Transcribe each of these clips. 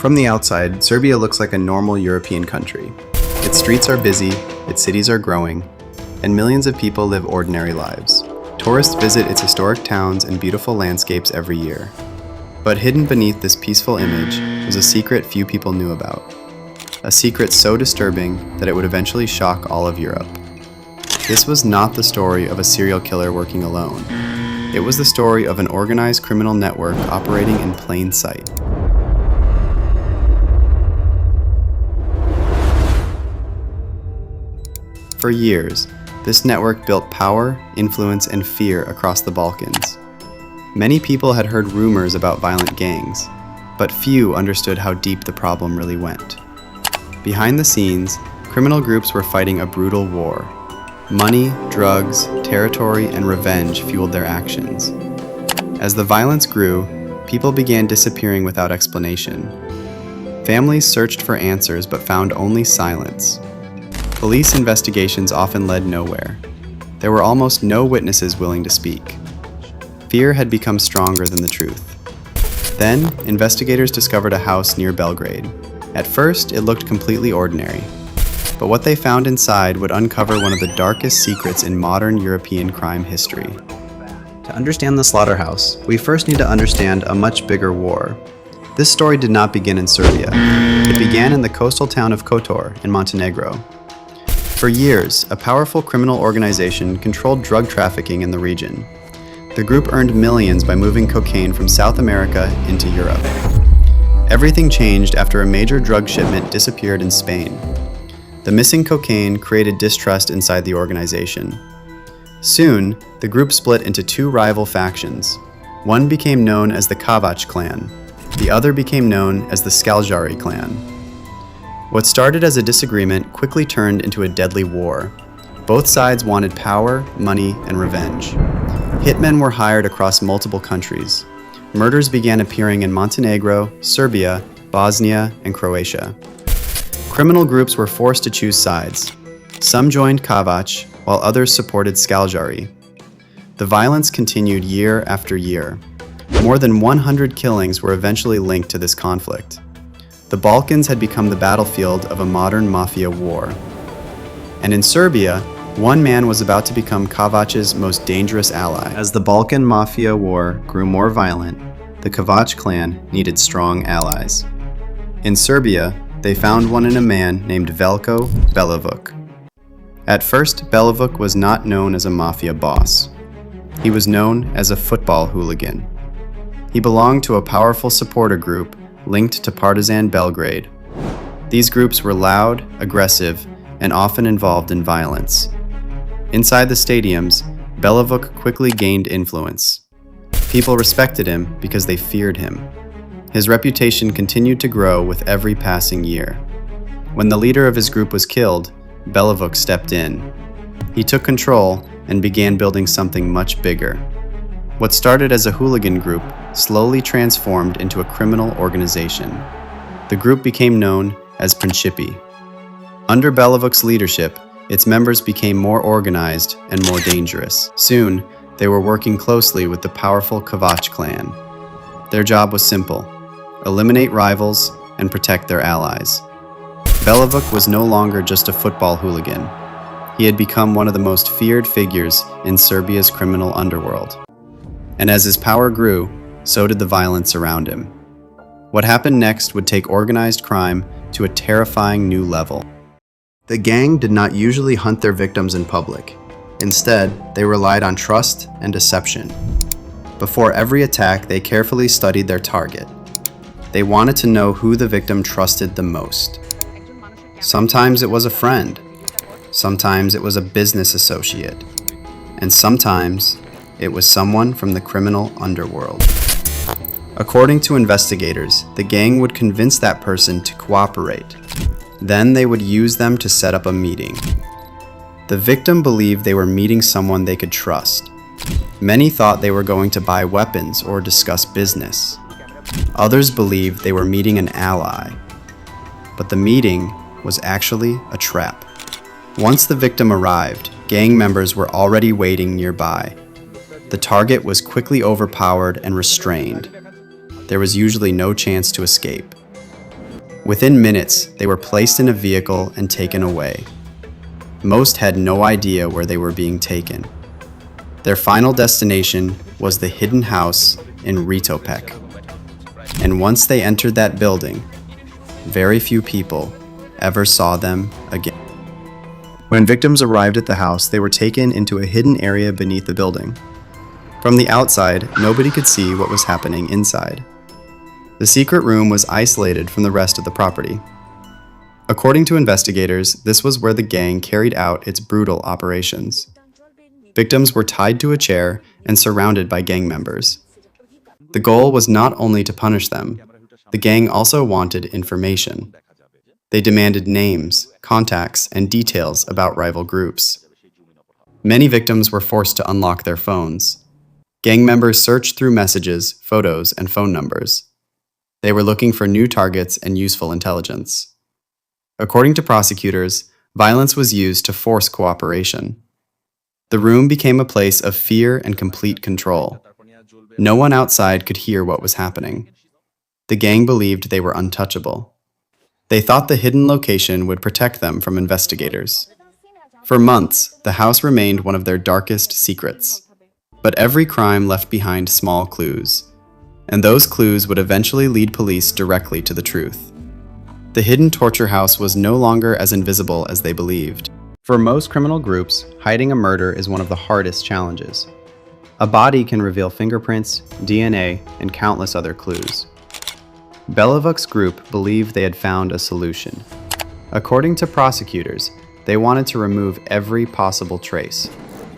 From the outside, Serbia looks like a normal European country. Its streets are busy, its cities are growing, and millions of people live ordinary lives. Tourists visit its historic towns and beautiful landscapes every year. But hidden beneath this peaceful image was a secret few people knew about. A secret so disturbing that it would eventually shock all of Europe. This was not the story of a serial killer working alone. It was the story of an organized criminal network operating in plain sight. For years, this network built power, influence, and fear across the Balkans. Many people had heard rumors about violent gangs, but few understood how deep the problem really went. Behind the scenes, criminal groups were fighting a brutal war. Money, drugs, territory, and revenge fueled their actions. As the violence grew, people began disappearing without explanation. Families searched for answers but found only silence. Police investigations often led nowhere. There were almost no witnesses willing to speak. Fear had become stronger than the truth. Then, investigators discovered a house near Belgrade. At first, it looked completely ordinary. But what they found inside would uncover one of the darkest secrets in modern European crime history. To understand the Slaughterhouse, we first need to understand a much bigger war. This story did not begin in Serbia. It began in the coastal town of Kotor in Montenegro. For years, a powerful criminal organization controlled drug trafficking in the region. The group earned millions by moving cocaine from South America into Europe. Everything changed after a major drug shipment disappeared in Spain. The missing cocaine created distrust inside the organization. Soon, the group split into two rival factions. One became known as the Kovac clan. The other became known as the Skalljari clan. What started as a disagreement quickly turned into a deadly war. Both sides wanted power, money, and revenge. Hitmen were hired across multiple countries. Murders began appearing in Montenegro, Serbia, Bosnia, and Croatia. Criminal groups were forced to choose sides. Some joined Kovac, while others supported Skalljari. The violence continued year after year. More than 100 killings were eventually linked to this conflict. The Balkans had become the battlefield of a modern mafia war. And in Serbia, one man was about to become Kovac's most dangerous ally. As the Balkan Mafia War grew more violent, the Kovac clan needed strong allies. In Serbia, they found one in a man named Veljko Belivuc. At first, Belivuc was not known as a mafia boss. He was known as a football hooligan. He belonged to a powerful supporter group linked to partisan Belgrade. These groups were loud, aggressive, and often involved in violence. Inside the stadiums, Belivuc quickly gained influence. People respected him because they feared him. His reputation continued to grow with every passing year. When the leader of his group was killed, Belivuc stepped in. He took control and began building something much bigger. What started as a hooligan group slowly transformed into a criminal organization. The group became known as Principi. Under Belivuc's leadership, its members became more organized and more dangerous. Soon, they were working closely with the powerful Kovac clan. Their job was simple: eliminate rivals and protect their allies. Belivuc was no longer just a football hooligan. He had become one of the most feared figures in Serbia's criminal underworld. And as his power grew, so did the violence around him. What happened next would take organized crime to a terrifying new level. The gang did not usually hunt their victims in public. Instead, they relied on trust and deception. Before every attack, they carefully studied their target. They wanted to know who the victim trusted the most. Sometimes it was a friend. Sometimes it was a business associate. And sometimes it was someone from the criminal underworld. According to investigators, the gang would convince that person to cooperate. Then they would use them to set up a meeting. The victim believed they were meeting someone they could trust. Many thought they were going to buy weapons or discuss business. Others believed they were meeting an ally. But the meeting was actually a trap. Once the victim arrived, gang members were already waiting nearby. The target was quickly overpowered and restrained. There was usually no chance to escape. Within minutes, they were placed in a vehicle and taken away. Most had no idea where they were being taken. Their final destination was the hidden house in Ritopek. And once they entered that building, very few people ever saw them again. When victims arrived at the house, they were taken into a hidden area beneath the building. From the outside, nobody could see what was happening inside. The secret room was isolated from the rest of the property. According to investigators, this was where the gang carried out its brutal operations. Victims were tied to a chair and surrounded by gang members. The goal was not only to punish them, the gang also wanted information. They demanded names, contacts, and details about rival groups. Many victims were forced to unlock their phones. Gang members searched through messages, photos, and phone numbers. They were looking for new targets and useful intelligence. According to prosecutors, violence was used to force cooperation. The room became a place of fear and complete control. No one outside could hear what was happening. The gang believed they were untouchable. They thought the hidden location would protect them from investigators. For months, the house remained one of their darkest secrets. But every crime left behind small clues, and those clues would eventually lead police directly to the truth. The hidden torture house was no longer as invisible as they believed. For most criminal groups, hiding a murder is one of the hardest challenges. A body can reveal fingerprints, DNA, and countless other clues. Belovuk's group believed they had found a solution. According to prosecutors, they wanted to remove every possible trace.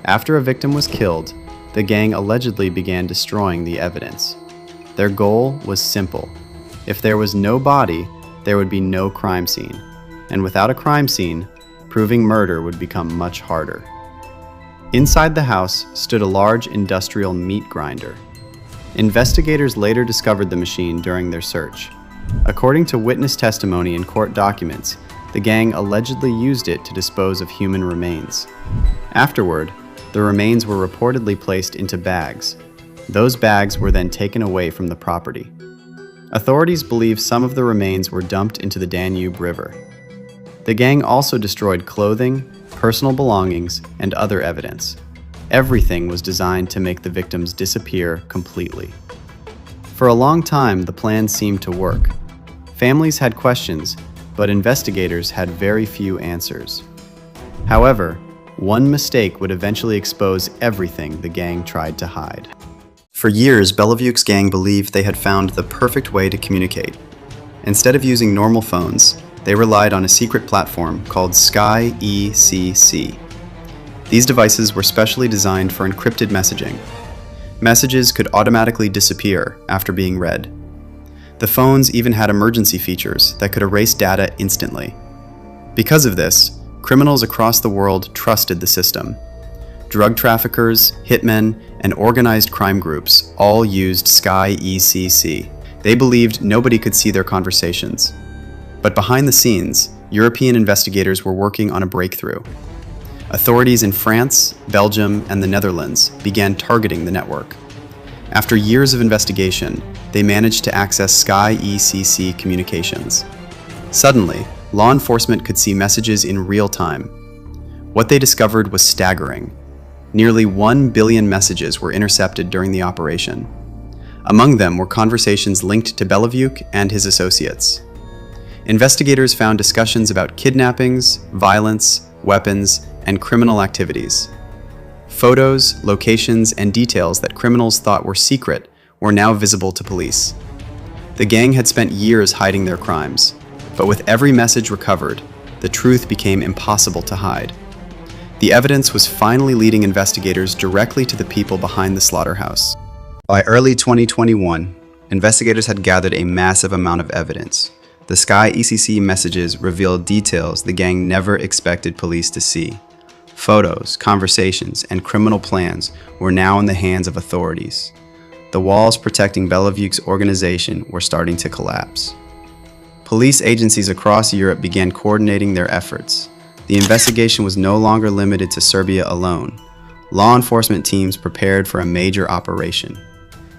After a victim was killed, the gang allegedly began destroying the evidence. Their goal was simple. If there was no body, there would be no crime scene. And without a crime scene, proving murder would become much harder. Inside the house stood a large industrial meat grinder. Investigators later discovered the machine during their search. According to witness testimony and court documents, the gang allegedly used it to dispose of human remains. Afterward, the remains were reportedly placed into bags. Those bags were then taken away from the property. Authorities believe some of the remains were dumped into the Danube River. The gang also destroyed clothing, personal belongings, and other evidence. Everything was designed to make the victims disappear completely. For a long time, the plan seemed to work. Families had questions, but investigators had very few answers. However, one mistake would eventually expose everything the gang tried to hide. For years, Belovuk's gang believed they had found the perfect way to communicate. Instead of using normal phones, they relied on a secret platform called SkyECC. These devices were specially designed for encrypted messaging. Messages could automatically disappear after being read. The phones even had emergency features that could erase data instantly. Because of this, criminals across the world trusted the system. Drug traffickers, hitmen, and organized crime groups all used SkyECC. They believed nobody could see their conversations. But behind the scenes, European investigators were working on a breakthrough. Authorities in France, Belgium, and the Netherlands began targeting the network. After years of investigation, they managed to access SkyECC communications. Suddenly, law enforcement could see messages in real time. What they discovered was staggering. Nearly 1 billion messages were intercepted during the operation. Among them were conversations linked to Belovuk and his associates. Investigators found discussions about kidnappings, violence, weapons, and criminal activities. Photos, locations, and details that criminals thought were secret were now visible to police. The gang had spent years hiding their crimes, but with every message recovered, the truth became impossible to hide. The evidence was finally leading investigators directly to the people behind the slaughterhouse. By early 2021, investigators had gathered a massive amount of evidence. The SkyECC messages revealed details the gang never expected police to see. Photos, conversations, and criminal plans were now in the hands of authorities. The walls protecting Belovuk's organization were starting to collapse. Police agencies across Europe began coordinating their efforts. The investigation was no longer limited to Serbia alone. Law enforcement teams prepared for a major operation.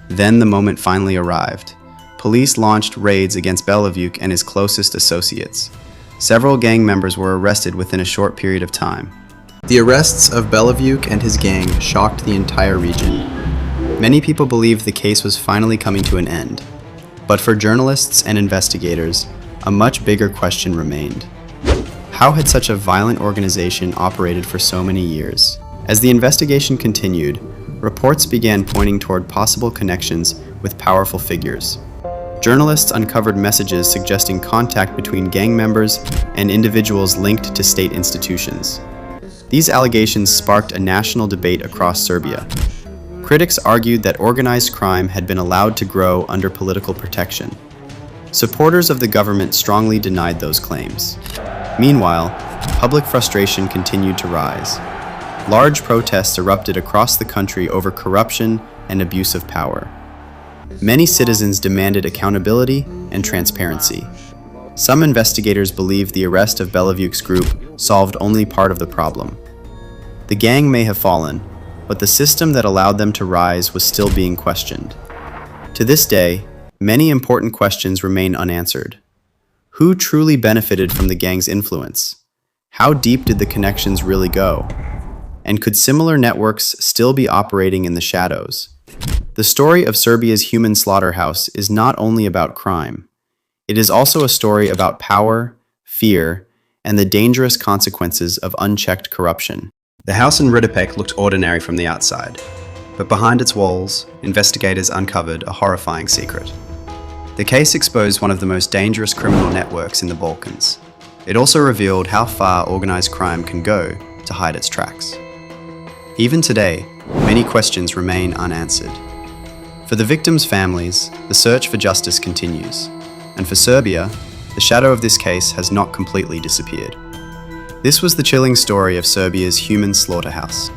Then the moment finally arrived. police launched raids against Belivuc and his closest associates. Several gang members were arrested within a short period of time. The arrests of Belivuc and his gang shocked the entire region. Many people believed the case was finally coming to an end. But for journalists and investigators, a much bigger question remained. How had such a violent organization operated for so many years? As the investigation continued, reports began pointing toward possible connections with powerful figures. Journalists uncovered messages suggesting contact between gang members and individuals linked to state institutions. These allegations sparked a national debate across Serbia. Critics argued that organized crime had been allowed to grow under political protection. Supporters of the government strongly denied those claims. Meanwhile, public frustration continued to rise. Large protests erupted across the country over corruption and abuse of power. Many citizens demanded accountability and transparency. Some investigators believed the arrest of Belivuc's group solved only part of the problem. The gang may have fallen, but the system that allowed them to rise was still being questioned. To this day, many important questions remain unanswered. Who truly benefited from the gang's influence? How deep did the connections really go? And could similar networks still be operating in the shadows? The story of Serbia's human slaughterhouse is not only about crime. It is also a story about power, fear, and the dangerous consequences of unchecked corruption. The house in Ridipek looked ordinary from the outside, but behind its walls, investigators uncovered a horrifying secret. The case exposed one of the most dangerous criminal networks in the Balkans. It also revealed how far organized crime can go to hide its tracks. Even today, many questions remain unanswered. For the victims' families, the search for justice continues. And for Serbia, the shadow of this case has not completely disappeared. This was the chilling story of Serbia's human slaughterhouse.